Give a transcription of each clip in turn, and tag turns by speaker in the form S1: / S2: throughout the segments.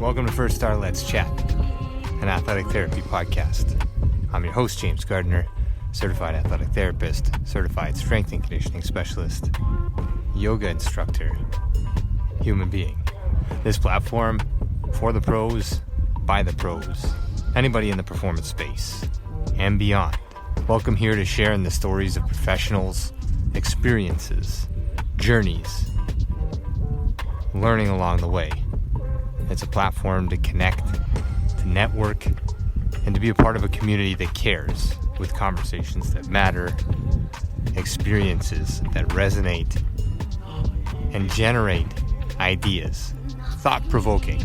S1: Welcome to First Star Let's Chat, an athletic therapy podcast. I'm your host, James Gardner, certified athletic therapist, certified strength and conditioning specialist, yoga instructor, human being. This platform, for the pros, by the pros, anybody in the performance space, and beyond. Welcome here to share in the stories of professionals, experiences, journeys, learning along the way. It's a platform to connect, to network, and to be a part of a community that cares, with conversations that matter, experiences that resonate, and generate ideas, thought-provoking,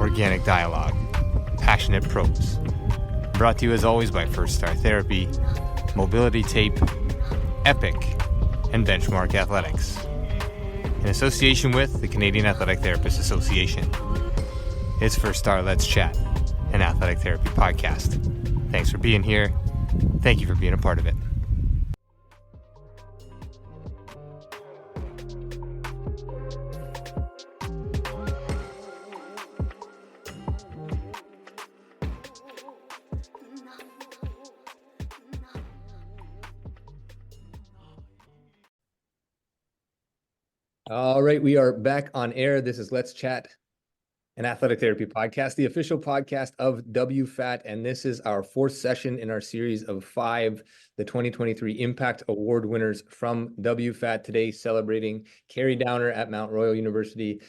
S1: organic dialogue, passionate pros. Brought to you as always by First Star Therapy, Mobility Tape, Epic, and Benchmark Athletics, in association with the Canadian Athletic Therapists Association. It's First Star Let's Chat, an athletic therapy podcast. Thanks for being here. Thank you for being a part of it. All right, we are back on air. This is Let's Chat, an athletic therapy podcast, the official podcast of WFATT, and this is our fourth session in our series of 5, the 2023 Impact Award winners from WFATT. Today, celebrating Kerri Downer at Mount Royal University,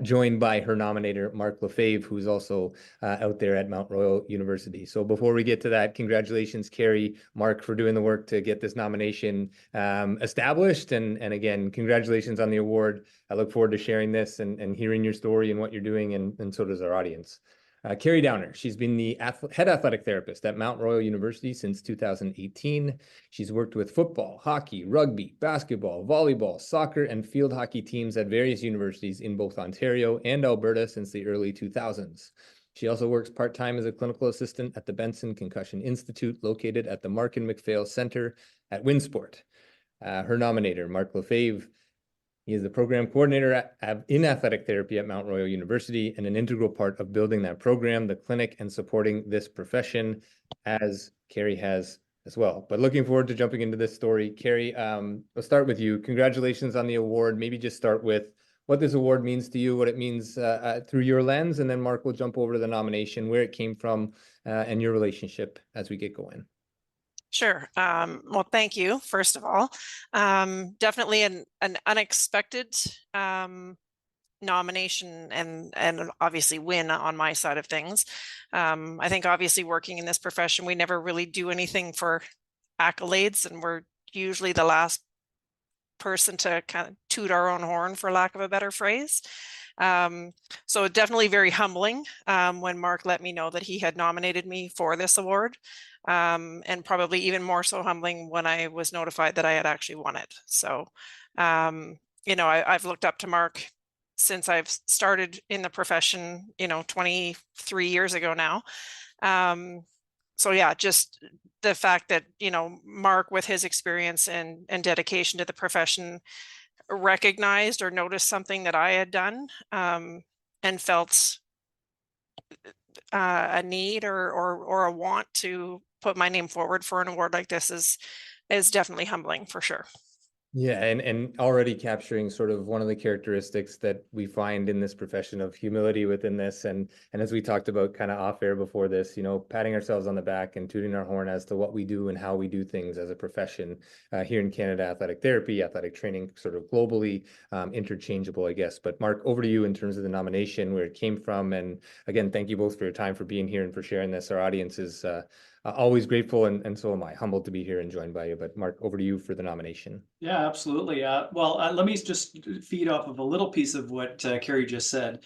S1: joined by her nominator, Mark Lafave, who's also out there at Mount Royal University. So before we get to that, congratulations, Kerri, Mark, for doing the work to get this nomination established. And again, congratulations on the award. I look forward to sharing this and hearing your story and what you're doing, and so does our audience. Kerri Downer, she's been the head athletic therapist at Mount Royal University since 2018. She's worked with football, hockey, rugby, basketball, volleyball, soccer, and field hockey teams at various universities in both Ontario and Alberta since the early 2000s. She also works part-time as a clinical assistant at the Benson Concussion Institute, located at the Markin MacPhail Centre at Winsport. Her nominator, Mark Lafave, he is the program coordinator in athletic therapy at Mount Royal University and an integral part of building that program, the clinic, and supporting this profession, as Kerri has as well. But looking forward to jumping into this story. Kerri, let's start with you. Congratulations on the award. Maybe just start with what this award means to you, what it means through your lens, and then Mark will jump over to the nomination, where it came from, and your relationship as we get going.
S2: Sure. Well, thank you, first of all. Definitely an unexpected nomination and obviously win on my side of things. I think obviously working in this profession, we never really do anything for accolades, and we're usually the last person to kind of toot our own horn, for lack of a better phrase. So definitely very humbling when Mark let me know that he had nominated me for this award. And probably even more so humbling when I was notified that I had actually won it. So, I've looked up to Mark since I've started in the profession, 23 years ago now. So yeah, just the fact that, Mark, with his experience and dedication to the profession, recognized or noticed something that I had done, and felt a need or a want to put my name forward for an award like this is definitely humbling, for sure.
S1: Yeah, and already capturing sort of one of the characteristics that we find in this profession of humility within this, and as we talked about kind of off air before this, patting ourselves on the back and tooting our horn as to what we do and how we do things as a profession here in Canada. Athletic therapy, athletic training, sort of globally interchangeable, I guess. But Mark, over to you in terms of the nomination, where it came from, and again, thank you both for your time, for being here and for sharing this. Our audience is always grateful, and so am I, humbled to be here and joined by you. But Mark, over to you for the nomination.
S3: Yeah, absolutely. Let me just feed off of a little piece of what Kerri just said,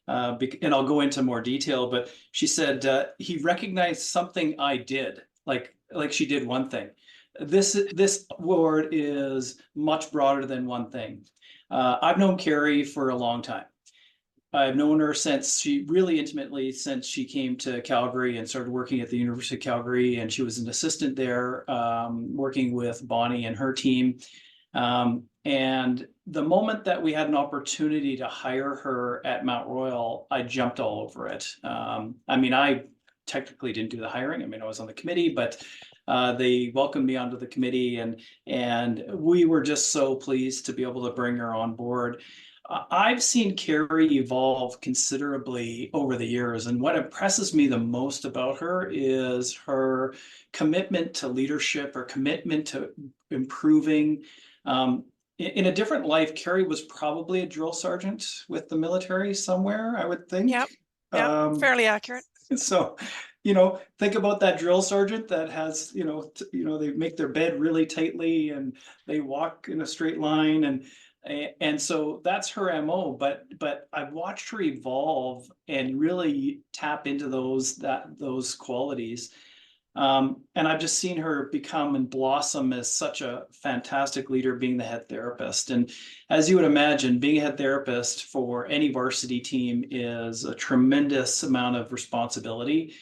S3: and I'll go into more detail. But she said he recognized something I did, like she did one thing. This award is much broader than one thing. I've known Kerri for a long time. I've known her really intimately since she came to Calgary and started working at the University of Calgary, and she was an assistant there, working with Bonnie and her team. And the moment that we had an opportunity to hire her at Mount Royal, I jumped all over it. I mean, I technically didn't do the hiring. I mean, I was on the committee, but they welcomed me onto the committee, and we were just so pleased to be able to bring her on board. I've seen Kerri evolve considerably over the years, and what impresses me the most about her is her commitment to leadership, or commitment to improving. In a different life, Kerri was probably a drill sergeant with the military somewhere, I would think.
S2: Yep. Yeah, fairly accurate.
S3: So, think about that drill sergeant that has, they make their bed really tightly and they walk in a straight line, and so that's her MO. But I've watched her evolve and really tap into those qualities. And I've just seen her become and blossom as such a fantastic leader, being the head therapist. And as you would imagine, being a head therapist for any varsity team is a tremendous amount of responsibility.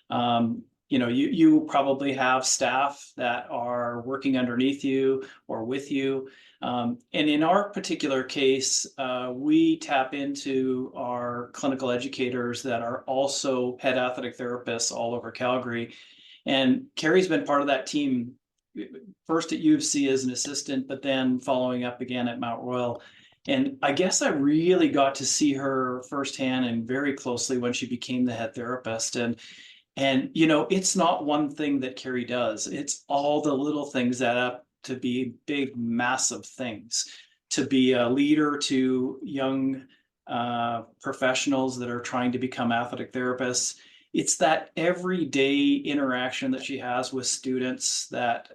S3: You probably have staff that are working underneath you or with you. And in our particular case, we tap into our clinical educators that are also head athletic therapists all over Calgary. And Kerri's been part of that team, first at U of C as an assistant, but then following up again at Mount Royal. And I guess I really got to see her firsthand and very closely when she became the head therapist. And it's not one thing that Kerri does. It's all the little things that up to be big, massive things. To be a leader to young professionals that are trying to become athletic therapists. It's that everyday interaction that she has with students that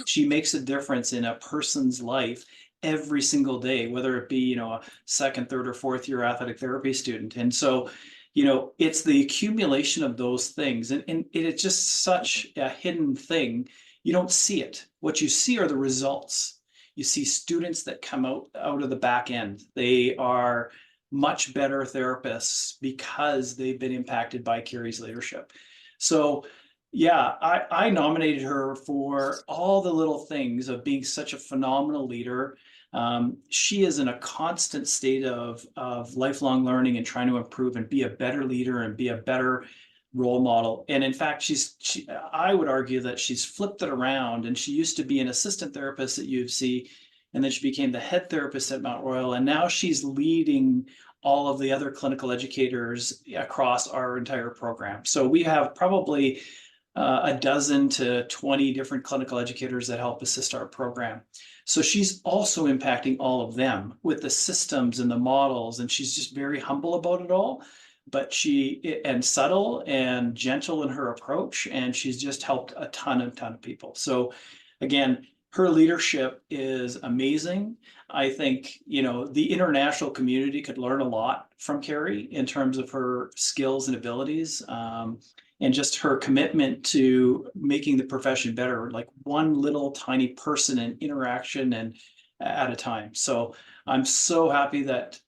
S3: she makes a difference in a person's life every single day, whether it be, a second, third, or fourth year athletic therapy student. And so, it's the accumulation of those things. And it's just such a hidden thing. You don't see it. What you see are the results. You see students that come out of the back end. They are much better therapists because they've been impacted by Kerri's leadership. So yeah, I nominated her for all the little things of being such a phenomenal leader. She is in a constant state of lifelong learning and trying to improve and be a better leader and be a better role model. And in fact, I would argue that she's flipped it around, and she used to be an assistant therapist at U of C, and then she became the head therapist at Mount Royal, and now she's leading all of the other clinical educators across our entire program. So we have probably a dozen to 20 different clinical educators that help assist our program. So she's also impacting all of them with the systems and the models, and she's just very humble about it all, but and subtle and gentle in her approach, and she's just helped a ton of people. So again, her leadership is amazing. I think, the international community could learn a lot from Kerri in terms of her skills and abilities, and just her commitment to making the profession better, like one little tiny person and interaction and at a time. So I'm so happy that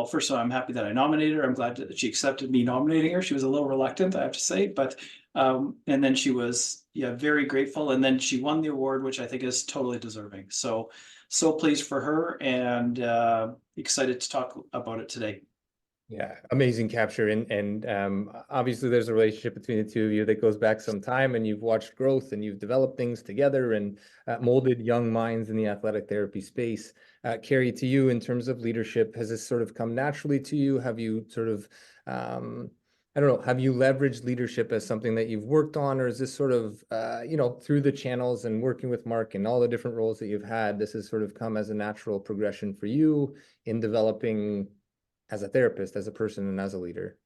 S3: first of all, I'm happy that I nominated her. I'm glad that she accepted me nominating her. She was a little reluctant, I have to say, but and then she was very grateful, and then she won the award, which I think is totally deserving. So pleased for her, and excited to talk about it today.
S1: Yeah, amazing capture. And obviously there's a relationship between the two of you that goes back some time, and you've watched growth and you've developed things together and molded young minds in the athletic therapy space. Kerri, to you, in terms of leadership, has this sort of come naturally to you? Have you sort of, I don't know, have you leveraged leadership as something that you've worked on, or is this sort of, through the channels and working with Mark and all the different roles that you've had, this has sort of come as a natural progression for you in developing as a therapist, as a person, and as a leader?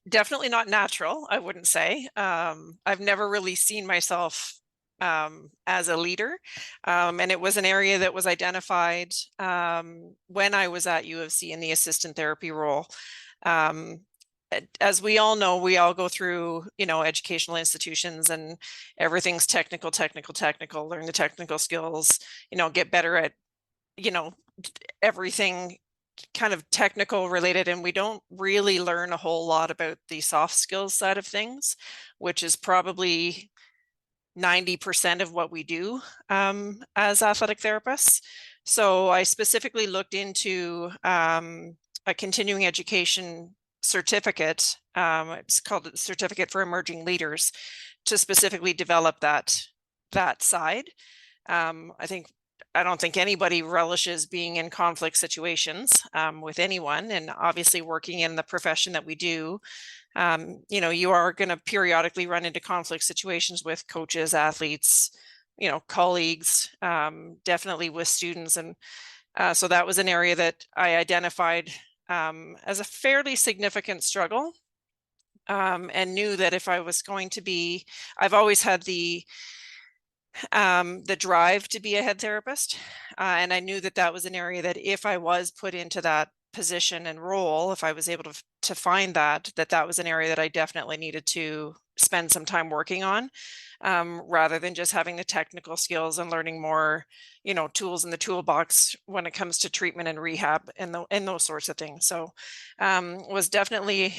S2: Definitely not natural, I wouldn't say. I've never really seen myself as a leader. And it was an area that was identified when I was at U of C in the assistant therapy role. As we all know, we all go through, educational institutions, and everything's technical, learn the technical skills, get better at, everything kind of technical related, and we don't really learn a whole lot about the soft skills side of things, which is probably 90% of what we do as athletic therapists. So I specifically looked into a continuing education certificate. It's called the Certificate for Emerging Leaders, to specifically develop that side. I don't think anybody relishes being in conflict situations with anyone, and obviously working in the profession that we do, you are going to periodically run into conflict situations with coaches, athletes, colleagues, definitely with students. And so that was an area that I identified as a fairly significant struggle, and knew that if I was going to be, I've always had the drive to be a head therapist. And I knew that that was an area that if I was put into that position and role, if I was able to find that was an area that I definitely needed to spend some time working on, rather than just having the technical skills and learning more, tools in the toolbox when it comes to treatment and rehab and those sorts of things. So was definitely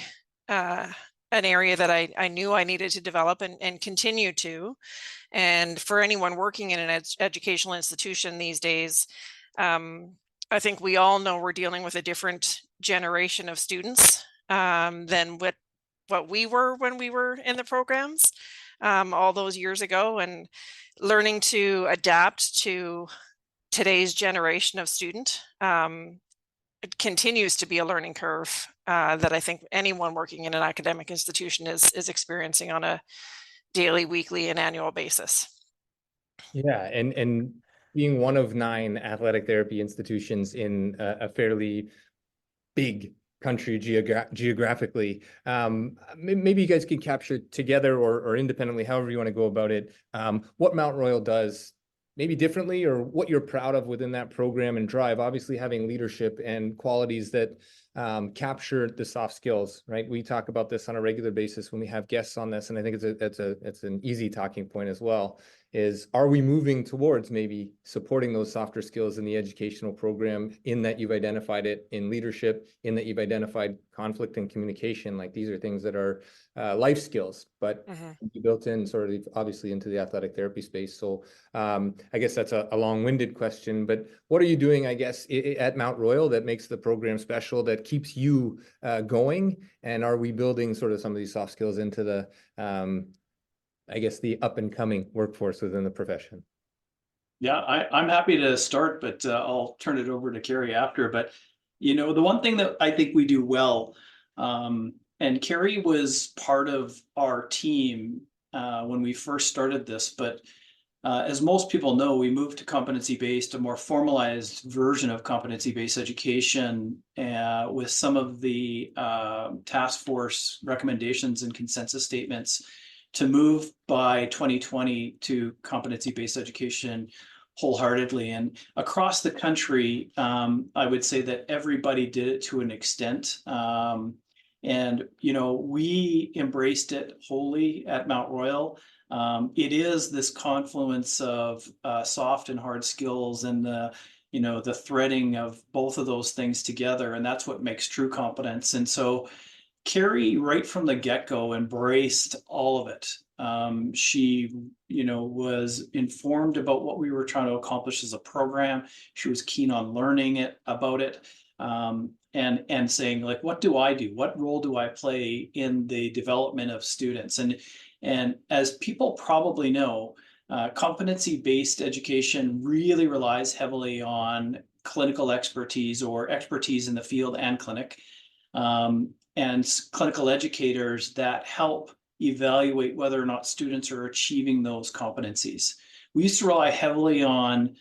S2: an area that I knew I needed to develop and continue to. And for anyone working in an educational institution these days, I think we all know we're dealing with a different generation of students than what we were when we were in the programs all those years ago, and learning to adapt to today's generation of student. It continues to be a learning curve that I think anyone working in an academic institution is experiencing on a daily, weekly, and annual basis.
S1: Yeah, and being one of 9 athletic therapy institutions in a fairly big country geographically, maybe you guys could capture together or independently, however you want to go about it, what Mount Royal does maybe differently, or what you're proud of within that program and drive. Obviously having leadership and qualities that capture the soft skills, right? We talk about this on a regular basis when we have guests on this, and I think it's an easy talking point as well, is are we moving towards maybe supporting those softer skills in the educational program, in that you've identified it in leadership, in that you've identified conflict and communication. Like, these are things that are life skills, but built in sort of obviously into the athletic therapy space. So I guess that's a long-winded question, but what are you doing, I guess, at Mount Royal that makes the program special, that keeps you going? And are we building sort of some of these soft skills into the I guess the up and coming workforce within the profession?
S3: Yeah, I'm happy to start, but I'll turn it over to Kerri after. But, the one thing that I think we do well, and Kerri was part of our team when we first started this, but as most people know, we moved to competency-based, a more formalized version of competency-based education with some of the task force recommendations and consensus statements to move by 2020 to competency-based education wholeheartedly. And across the country, I would say that everybody did it to an extent. And, we embraced it wholly at Mount Royal. It is this confluence of soft and hard skills, and the threading of both of those things together. And that's what makes true competence. And so Kerri, right from the get-go, embraced all of it. She, was informed about what we were trying to accomplish as a program. She was keen on learning about it, and saying, like, what do I do? What role do I play in the development of students? And as people probably know, competency-based education really relies heavily on clinical expertise, or expertise in the field and clinic. And clinical educators that help evaluate whether or not students are achieving those competencies. We used to rely heavily on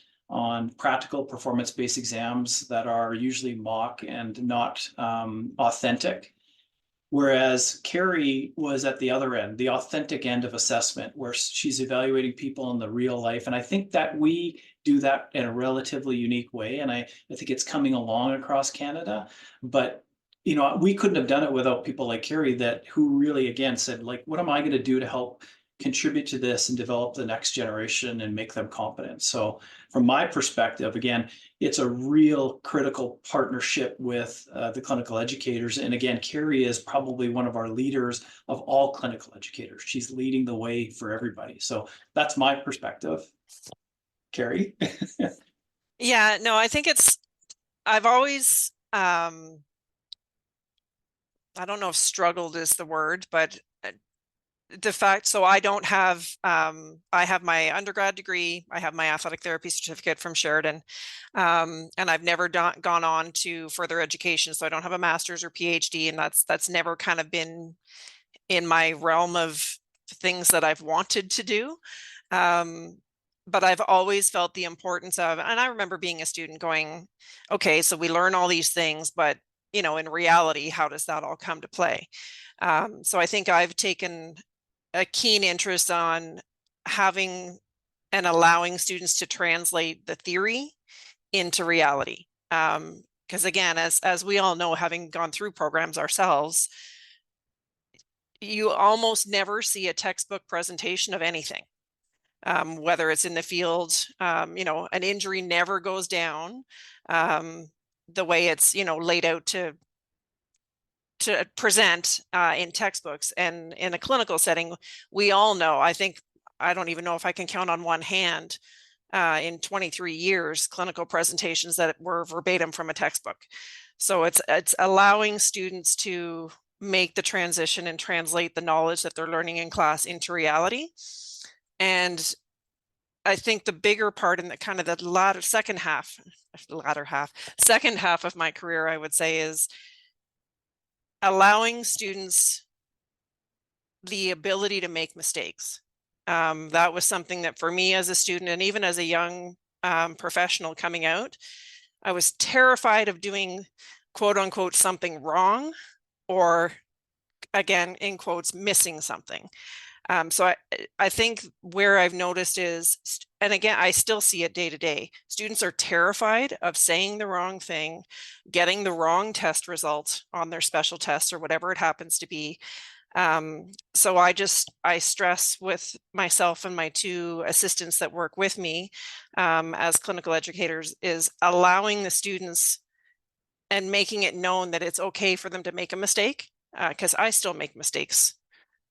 S3: practical performance-based exams that are usually mock and not authentic. Whereas Kerri was at the other end, the authentic end of assessment, where she's evaluating people in the real life. And I think that we do that in a relatively unique way. And I think it's coming along across Canada. But we couldn't have done it without people like Kerri, who really, again, said, like, what am I going to do to help contribute to this and develop the next generation and make them competent? So from my perspective, again, it's a real critical partnership with the clinical educators. And again, Kerri is probably one of our leaders of all clinical educators. She's leading the way for everybody. So that's my perspective. Kerri?
S2: Yeah, no, I think I've always, I don't know if struggled is the word, but the fact, so I don't have, I have my undergrad degree, I have my athletic therapy certificate from Sheridan, and I've never gone on to further education. So I don't have a master's or PhD, and that's never kind of been in my realm of things that I've wanted to do. But I've always felt the importance of, and I remember being a student going, okay, so we learn all these things, but in reality, how does that all come to play? So I think I've taken a keen interest on having and allowing students to translate the theory into reality. Because again, as we all know, having gone through programs ourselves, you almost never see a textbook presentation of anything. Whether it's in the field, an injury never goes down the way it's, laid out to present in textbooks. And in a clinical setting, we all know, I don't even know if I can count on one hand in 23 years, clinical presentations that were verbatim from a textbook. So it's allowing students to make the transition and translate the knowledge that they're learning in class into reality. And I think the bigger part in the kind of the second half of my career, I would say, is allowing students the ability to make mistakes. That was something that for me as a student, and even as a young professional coming out, I was terrified of doing, quote unquote, something wrong, or again, in quotes, missing something. So I think where I've noticed is, and again, I still see it day to day, students are terrified of saying the wrong thing, getting the wrong test result on their special tests or whatever it happens to be. So I stress with myself and my two assistants that work with me as clinical educators is allowing the students and making it known that it's okay for them to make a mistake, because I still make mistakes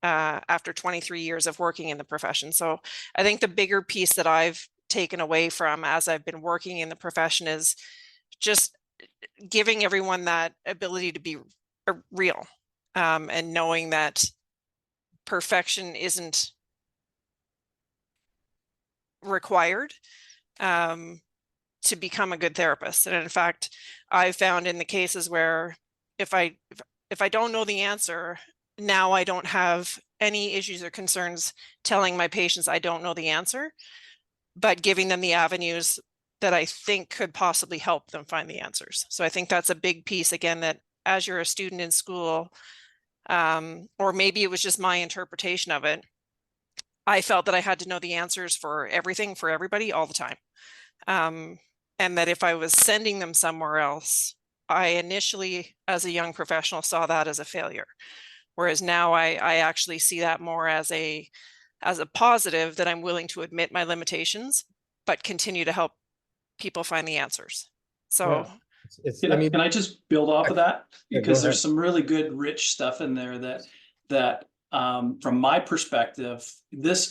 S2: after 23 years of working in the profession. So I think the bigger piece that I've taken away from as I've been working in the profession is just giving everyone that ability to be real, and knowing that perfection isn't required to become a good therapist. And in fact, I found in the cases where if I don't know the answer, now I don't have any issues or concerns telling my patients I don't know the answer, but giving them the avenues that I think could possibly help them find the answers. So I think that's a big piece, again, that as you're a student in school, or maybe it was just my interpretation of it, I felt that I had to know the answers for everything, for everybody, all the time. And that if I was sending them somewhere else, I initially, as a young professional, saw that as a failure. Whereas now I actually see that more as a positive, that I'm willing to admit my limitations, but continue to help people find the answers. So
S3: yeah. Can I just build off of that? Because there's some really good, rich stuff in there that from my perspective,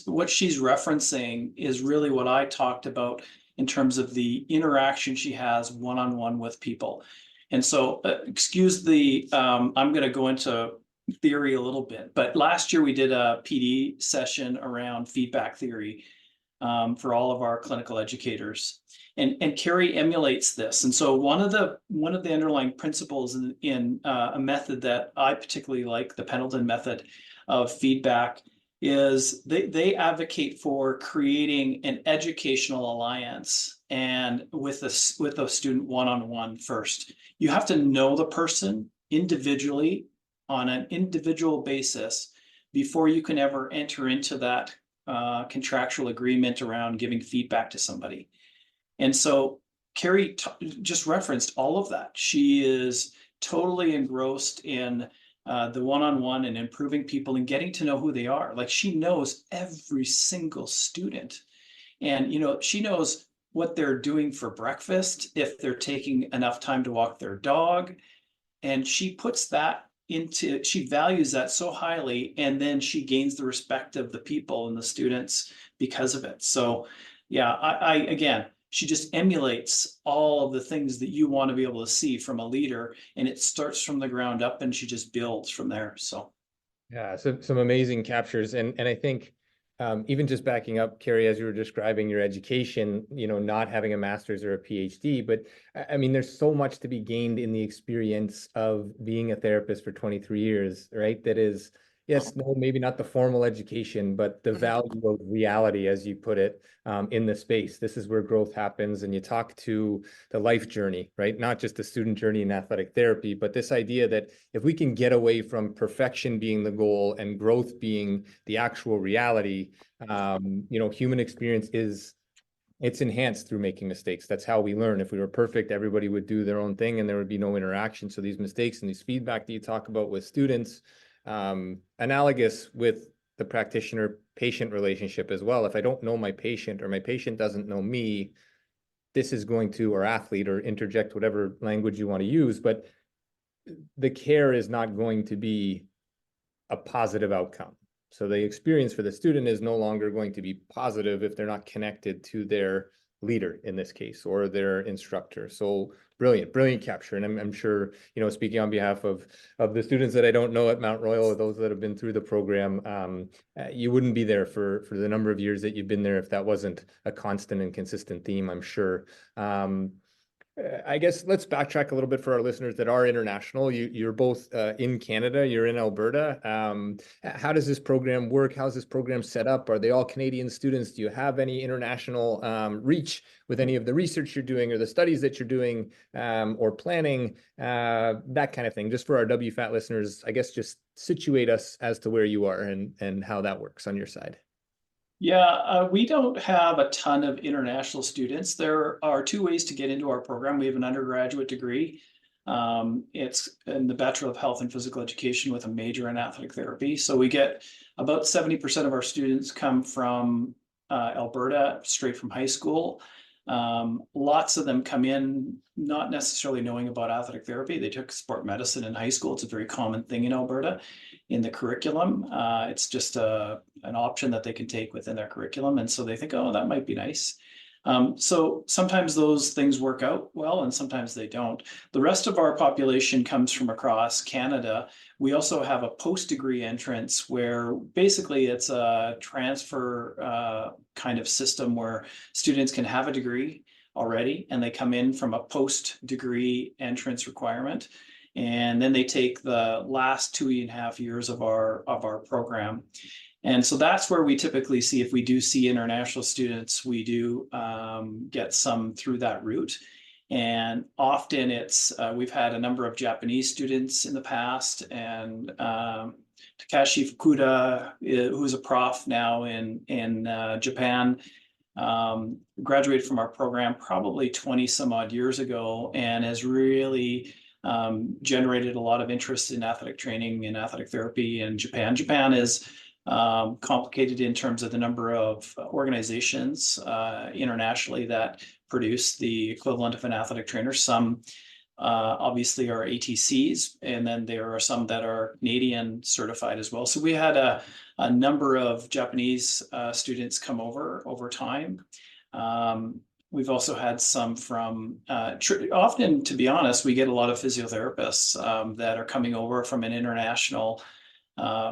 S3: what she's referencing is really what I talked about in terms of the interaction she has one-on-one with people. And so excuse I'm going to go into theory a little bit, but last year we did a PD session around feedback theory for all of our clinical educators. And Kerri emulates this. And so one of the underlying principles in a method that I particularly like, the Pendleton method of feedback, is they advocate for creating an educational alliance and with a student one-on-one first. You have to know the person individually on an individual basis before you can ever enter into that contractual agreement around giving feedback to somebody. And so Kerri just referenced all of that. She is totally engrossed in the one-on-one and improving people and getting to know who they are. Like, she knows every single student, and she knows what they're doing for breakfast, if they're taking enough time to walk their dog, and she puts that she values that so highly, and then she gains the respect of the people and the students because of it. So yeah, I again, she just emulates all of the things that you want to be able to see from a leader, and it starts from the ground up and she just builds from there. So
S1: yeah, so some amazing captures. And I think even just backing up, Kerri, as you were describing your education, not having a master's or a PhD, but I mean, there's so much to be gained in the experience of being a therapist for 23 years, right? That is, yes, no, maybe not the formal education, but the value of reality, as you put it, in the space. This is where growth happens. And you talk to the life journey, right? Not just the student journey in athletic therapy, but this idea that if we can get away from perfection being the goal and growth being the actual reality, human experience it's enhanced through making mistakes. That's how we learn. If we were perfect, everybody would do their own thing and there would be no interaction. So these mistakes and these feedback that you talk about with students, analogous with the practitioner-patient relationship as well. If I don't know my patient or my patient doesn't know me, this is going to, or athlete, or interject whatever language you want to use, but the care is not going to be a positive outcome. So the experience for the student is no longer going to be positive if they're not connected to their leader in this case, or their instructor. So brilliant capture. And I'm sure, speaking on behalf of the students that I don't know at Mount Royal, or those that have been through the program, you wouldn't be there for the number of years that you've been there if that wasn't a constant and consistent theme, I'm sure. I guess let's backtrack a little bit for our listeners that are international. You're both in Canada, you're in Alberta. How does this program work? How's this program set up? Are they all Canadian students? Do you have any international reach with any of the research you're doing or the studies that you're doing or planning? That kind of thing. Just for our WFAT listeners, I guess just situate us as to where you are and how that works on your side.
S3: Yeah, we don't have a ton of international students. There are two ways to get into our program. We have an undergraduate degree. It's in the Bachelor of Health and Physical Education with a major in athletic therapy. So we get about 70% of our students come from Alberta, straight from high school. Lots of them come in not necessarily knowing about athletic therapy. They took sport medicine in high school. It's a very common thing in Alberta in the curriculum. It's just an option that they can take within their curriculum. And so they think, oh, that might be nice. So sometimes those things work out well, and sometimes they don't. The rest of our population comes from across Canada. We also have a post-degree entrance where basically it's a transfer kind of system where students can have a degree already, and they come in from a post-degree entrance requirement. And then they take the last 2.5 years of our program. And so that's where we typically see, if we do see international students, we do get some through that route. And often it's, we've had a number of Japanese students in the past, and Takashi Fukuda, who's a prof now in Japan, graduated from our program probably 20 some odd years ago, and has really generated a lot of interest in athletic training and athletic therapy in Japan. Japan is complicated in terms of the number of organizations internationally that produce the equivalent of an athletic trainer. Some obviously are ATCs, and then there are some that are Canadian certified as well. So we had a number of Japanese students come over time. We've also had some from, often, to be honest, we get a lot of physiotherapists that are coming over from an international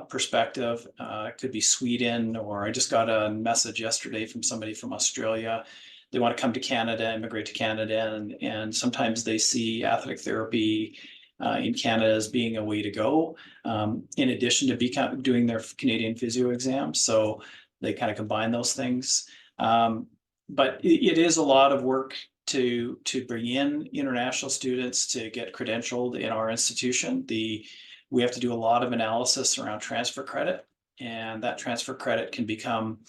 S3: perspective. It could be Sweden, or I just got a message yesterday from somebody from Australia. They want to come to Canada, immigrate to Canada, and sometimes they see athletic therapy in Canada as being a way to go, in addition to doing their Canadian physio exams. So they kind of combine those things. But it is a lot of work to bring in international students to get credentialed in our institution. We have to do a lot of analysis around transfer credit, and that transfer credit can become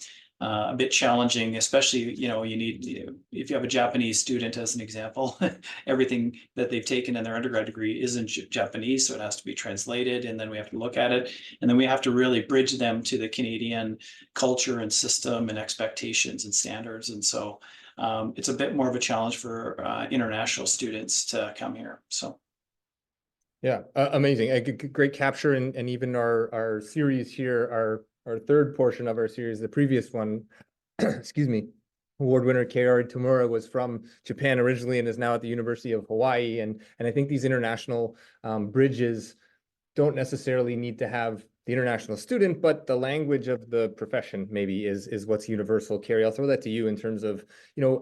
S3: a bit challenging, especially, if you have a Japanese student, as an example, everything that they've taken in their undergrad degree isn't Japanese, so it has to be translated, and then we have to look at it, and then we have to really bridge them to the Canadian culture and system and expectations and standards. And so it's a bit more of a challenge for international students to come here. So.
S1: Yeah, amazing. A great capture. And even our series here, our third portion of our series, the previous one, excuse me, award winner Kerri Tamura was from Japan originally and is now at the University of Hawaii. And I think these international bridges don't necessarily need to have the international student, but the language of the profession maybe is what's universal. Kerri, I'll throw that to you in terms of,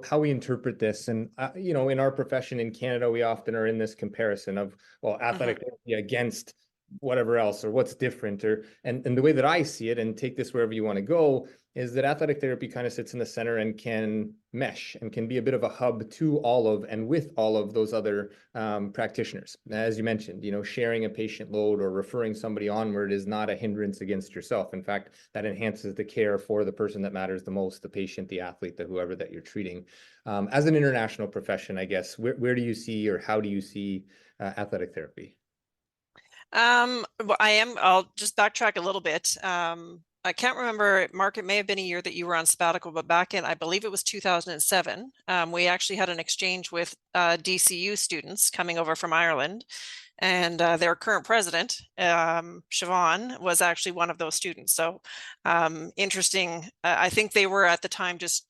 S1: how we interpret this. And, in our profession in Canada, we often are in this comparison of, well, athletic therapy against whatever else, or what's different, and the way that I see it, and take this wherever you want to go, is that athletic therapy kind of sits in the center and can mesh and can be a bit of a hub to all of and with all of those other practitioners. As you mentioned, sharing a patient load or referring somebody onward is not a hindrance against yourself. In fact, that enhances the care for the person that matters the most, the patient, the athlete, the whoever that you're treating. As an international profession, I guess, where do you see, or how do you see athletic therapy?
S2: Well, I'll just backtrack a little bit. I can't remember, Mark, it may have been a year that you were on sabbatical, but back in, I believe it was 2007, we actually had an exchange with DCU students coming over from Ireland. And their current president, Siobhan, was actually one of those students. So interesting. I think they were at the time just,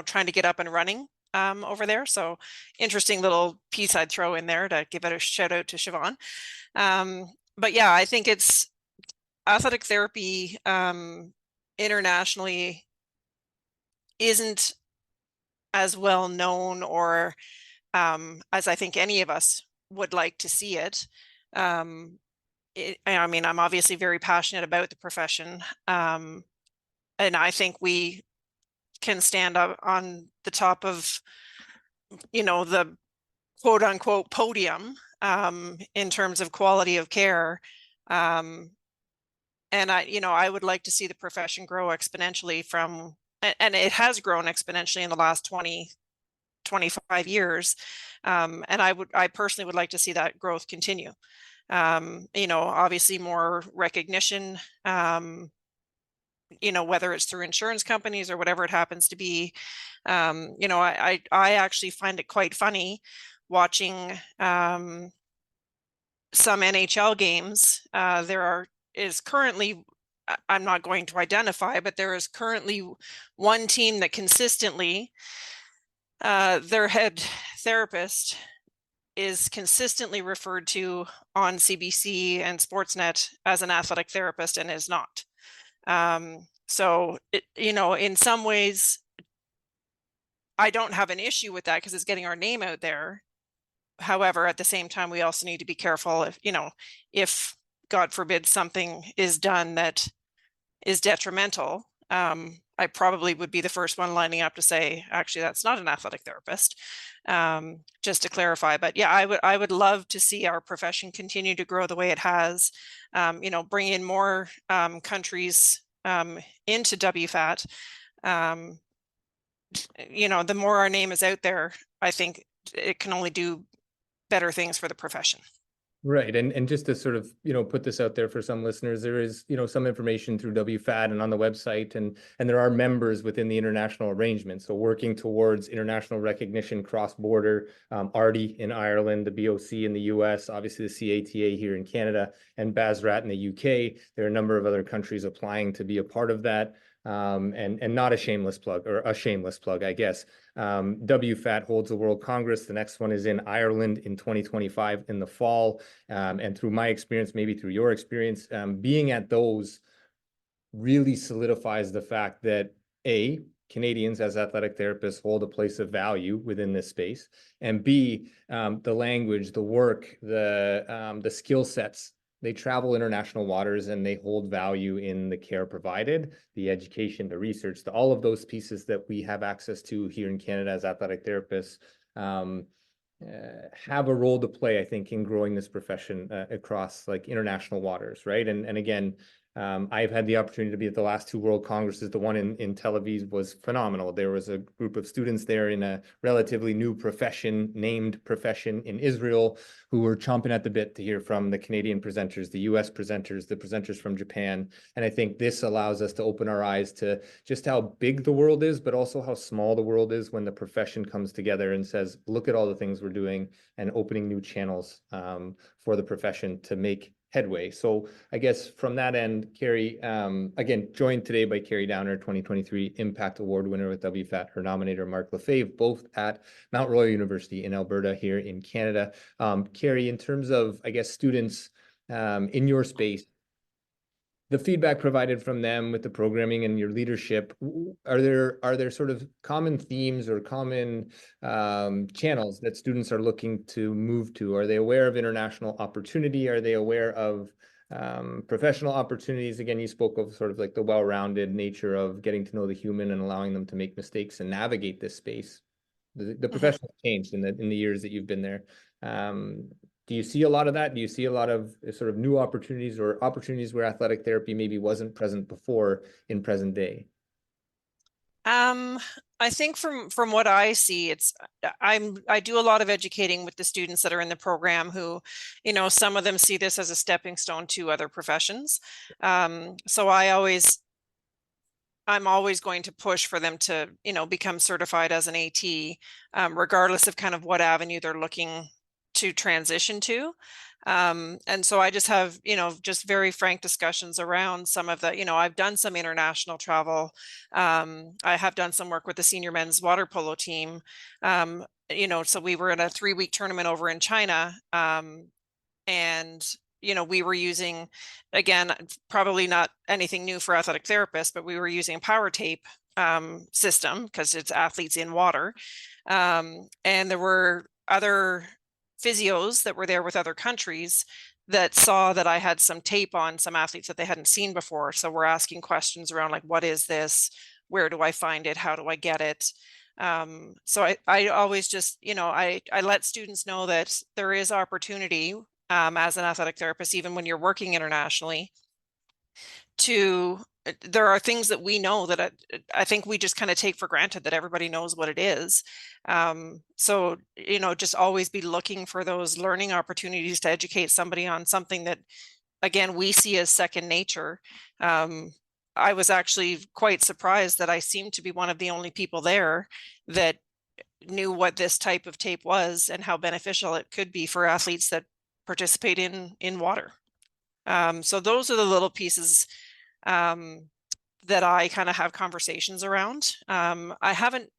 S2: trying to get up and running over there. So interesting little piece I'd throw in there to give it a shout out to Siobhan. But yeah, I think it's athletic therapy internationally isn't as well known, or as I think any of us would like to see it. I mean, I'm obviously very passionate about the profession, and I think we can stand up on the top of, the quote unquote podium in terms of quality of care. And I would like to see the profession grow exponentially and it has grown exponentially in the last 20, 25 years. And I personally would like to see that growth continue. Obviously more recognition, whether it's through insurance companies or whatever it happens to be. I actually find it quite funny watching some NHL games. Is currently, I'm not going to identify, but there is currently one team that consistently, their head therapist is consistently referred to on CBC and Sportsnet as an athletic therapist and is not. So, in some ways, I don't have an issue with that because it's getting our name out there. However, at the same time, we also need to be careful if God forbid something is done that is detrimental. I probably would be the first one lining up to say, actually, that's not an athletic therapist, just to clarify. But yeah, I would love to see our profession continue to grow the way it has, bring in more countries into WFATT. The more our name is out there, I think it can only do better things for the profession.
S1: Right. And just to sort of, put this out there for some listeners, there is, some information through WFATT and on the website, and there are members within the international arrangement. So working towards international recognition cross-border, ARDI in Ireland, the BOC in the US, obviously the CATA here in Canada, and BASRAT in the UK. There are a number of other countries applying to be a part of that. And not a shameless plug, or a shameless plug, I guess. WFATT holds a World Congress. The next one is in Ireland in 2025 in the fall. And through my experience, maybe through your experience, being at those really solidifies the fact that A, Canadians as athletic therapists hold a place of value within this space, and B, the language, the work, the skill sets. They travel international waters and they hold value in the care provided, the education, the research, all of those pieces that we have access to here in Canada as athletic therapists have a role to play, I think, in growing this profession across like international waters, right? And again, I've had the opportunity to be at the last two World Congresses. The one in Tel Aviv was phenomenal. There was a group of students there in a relatively new named profession in Israel, who were chomping at the bit to hear from the Canadian presenters, the US presenters, the presenters from Japan. And I think this allows us to open our eyes to just how big the world is, but also how small the world is when the profession comes together and says, look at all the things we're doing, and opening new channels for the profession to make headway. So I guess from that end, Kerri, again, joined today by Kerri Downer, 2023 Impact Award winner with WFATT, her nominator, Mark Lafave, both at Mount Royal University in Alberta here in Canada. Kerri, in terms of, I guess, students in your space, the feedback provided from them with the programming and your leadership, are there sort of common themes or common channels that students are looking to move to? Are they aware of international opportunity? Are they aware of professional opportunities? Again, you spoke of sort of like the well-rounded nature of getting to know the human and allowing them to make mistakes and navigate this space. The profession has changed in the years that you've been there. Do you see a lot of that? Do you see a lot of sort of new opportunities or opportunities where athletic therapy maybe wasn't present before in present day?
S2: I think from what I see, I do a lot of educating with the students that are in the program who, some of them see this as a stepping stone to other professions. So I'm always going to push for them to, become certified as an AT, regardless of kind of what avenue they're looking to transition to. And so I just have, just very frank discussions around some of the, I've done some international travel. I have done some work with the senior men's water polo team. So we were in a 3-week tournament over in China. And we were using, again, probably not anything new for athletic therapists, but we were using a power tape system because it's athletes in water. And there were other physios that were there with other countries that saw that I had some tape on some athletes that they hadn't seen before. So we're asking questions around like, what is this? Where do I find it? How do I get it? So I always just, I let students know that there is opportunity as an athletic therapist, even when you're working internationally, there are things that we know that I think we just kind of take for granted that everybody knows what it is. So, just always be looking for those learning opportunities to educate somebody on something that, again, we see as second nature. I was actually quite surprised that I seemed to be one of the only people there that knew what this type of tape was and how beneficial it could be for athletes that participate in water. So those are the little pieces that I kind of have conversations around. I haven't,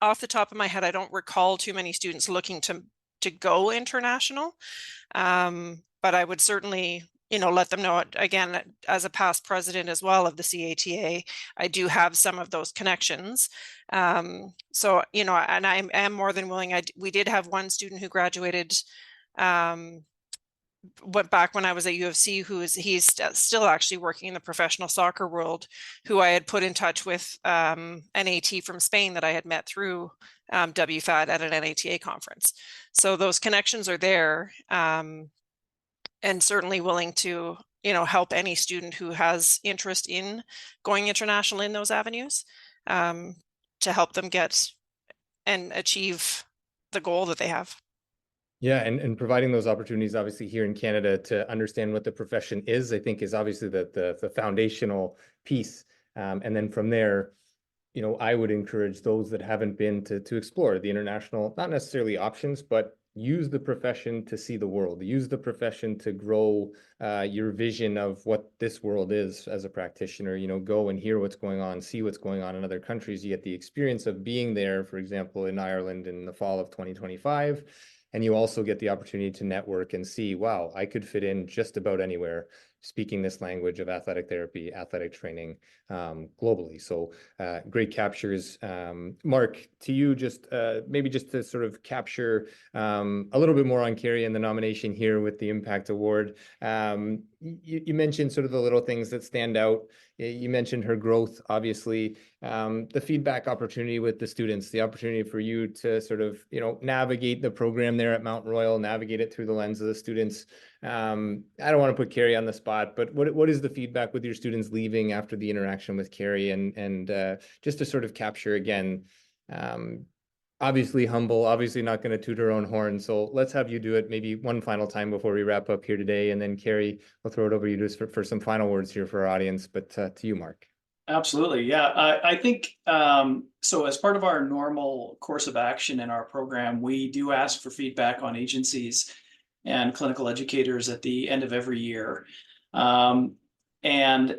S2: off the top of my head, I don't recall too many students looking to go international, but I would certainly, let them know. Again, as a past president as well of the CATA, I do have some of those connections. So, and I am more than willing. We did have one student who graduated back when I was at UFC, he's still actually working in the professional soccer world, who I had put in touch with an AT from Spain that I had met through WFATT at an NATA conference. So those connections are there, and certainly willing to, help any student who has interest in going international in those avenues, to help them get and achieve the goal that they have.
S1: Yeah, and providing those opportunities, obviously here in Canada, to understand what the profession is, I think is obviously the foundational piece. And then from there, I would encourage those that haven't been to explore the international, not necessarily options, but use the profession to see the world. Use the profession to grow your vision of what this world is as a practitioner. Go and hear what's going on, see what's going on in other countries. You get the experience of being there, for example, in Ireland in the fall of 2025. And you also get the opportunity to network and see, wow, I could fit in just about anywhere speaking this language of athletic therapy, athletic training globally. So great captures. Mark, to you, just maybe just to sort of capture a little bit more on Kerri and the nomination here with the Impact Award. You mentioned sort of the little things that stand out. You mentioned her growth, obviously, the feedback opportunity with the students, the opportunity for you to sort of, navigate the program there at Mount Royal, navigate it through the lens of the students. I don't want to put Kerri on the spot, but what is the feedback with your students leaving after the interaction with Kerri, and just to sort of capture again, obviously humble, obviously not going to toot her own horn. So let's have you do it maybe one final time before we wrap up here today. And then Kerri, we'll throw it over to you just for some final words here for our audience, but to you, Mark.
S3: Absolutely. Yeah. I think, so as part of our normal course of action in our program, we do ask for feedback on agencies. and clinical educators at the end of every year. And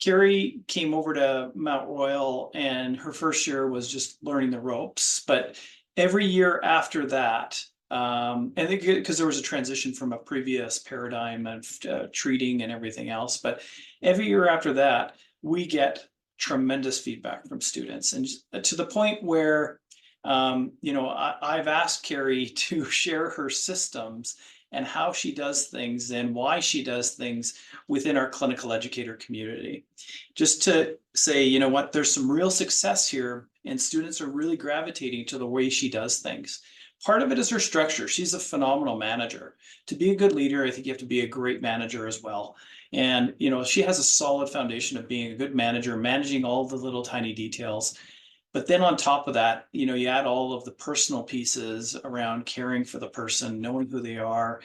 S3: Kerri came over to Mount Royal, and her first year was just learning the ropes. But every year after that, and because there was a transition from a previous paradigm of treating and everything else, but every year after that, we get tremendous feedback from students, and to the point where, I've asked Kerri to share her systems and how she does things and why she does things within our clinical educator community. Just to say, you know what, there's some real success here, and students are really gravitating to the way she does things. Part of it is her structure. She's a phenomenal manager. To be a good leader, I think you have to be a great manager as well. And, she has a solid foundation of being a good manager, managing all the little tiny details. But then on top of that, you add all of the personal pieces around caring for the person, knowing who they are.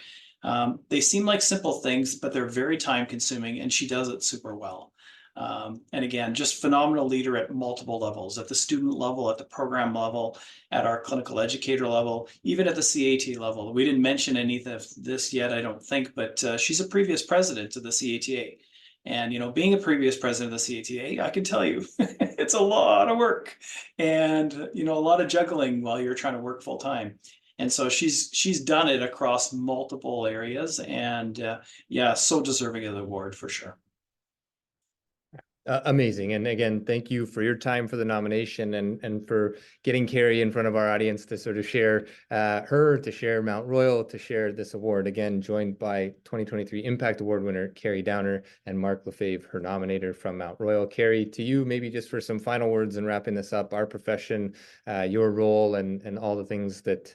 S3: They seem like simple things, but they're very time consuming, and she does it super well. And again, just phenomenal leader at multiple levels, at the student level, at the program level, at our clinical educator level, even at the CAT level. We didn't mention any of this yet, I don't think, but she's a previous president of the CATA. And, being a previous president of the CATA, I can tell you, it's a lot of work and, a lot of juggling while you're trying to work full time. And so she's done it across multiple areas, and so deserving of the award for sure.
S1: Amazing. And again, thank you for your time for the nomination and for getting Kerri in front of our audience to sort of share to share Mount Royal, to share this award. Again, joined by 2023 Impact Award winner Kerri Downer and Mark Lafave, her nominator from Mount Royal. Kerri, to you, maybe just for some final words and wrapping this up, our profession, your role, and all the things that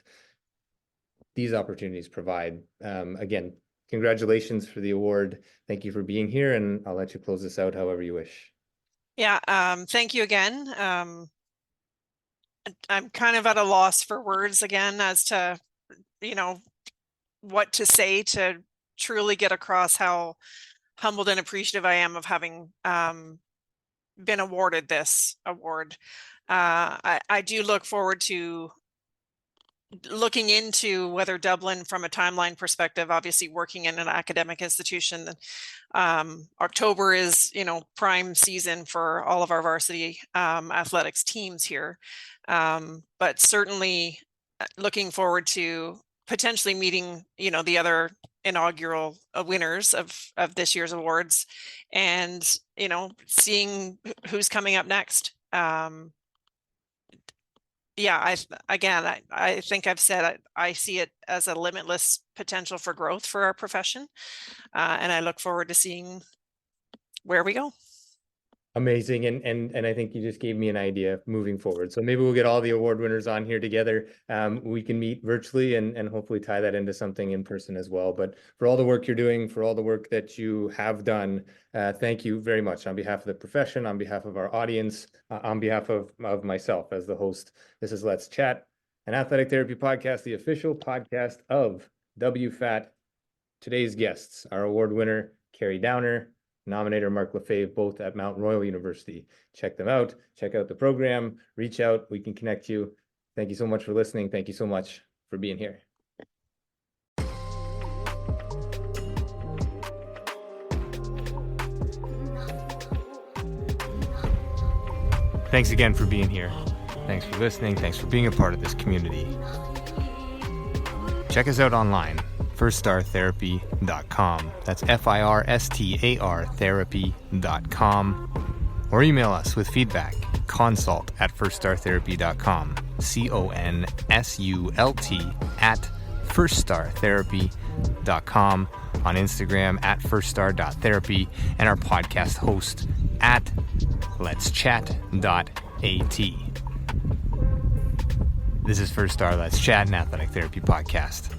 S1: these opportunities provide. Again, congratulations for the award. Thank you for being here, and I'll let you close this out however you wish.
S2: Yeah, thank you again. I'm kind of at a loss for words again as to, what to say to truly get across how humbled and appreciative I am of having been awarded this award. I do look forward to looking into whether Dublin, from a timeline perspective, obviously working in an academic institution, October is, prime season for all of our varsity athletics teams here. But certainly looking forward to potentially meeting, the other inaugural winners of this year's awards, and, seeing who's coming up next. I think I've said I see it as a limitless potential for growth for our profession, and I look forward to seeing where we go.
S1: Amazing. And I think you just gave me an idea moving forward. So maybe we'll get all the award winners on here together. We can meet virtually and hopefully tie that into something in person as well. But for all the work you're doing, for all the work that you have done, thank you very much on behalf of the profession, on behalf of our audience, on behalf of myself as the host. This is Let's Chat, an athletic therapy podcast, the official podcast of WFATT. Today's guests, our award winner, Kerri Downer, Nominator Mark Lafave, both at Mount Royal University. Check them out. Check out the program. Reach out. We can connect you. Thank you so much for listening. Thank you so much for being here. Thanks again for being here. Thanks for listening. Thanks for being a part of this community. Check us out online. firststartherapy.com. That's FIRSTAR therapy.com. Or email us with feedback, consult@firststartherapy.com, CONSULT@firststartherapy.com, on Instagram @firststar.therapy, and our podcast host @letschat.at. This is First Star Let's Chat, an athletic therapy podcast.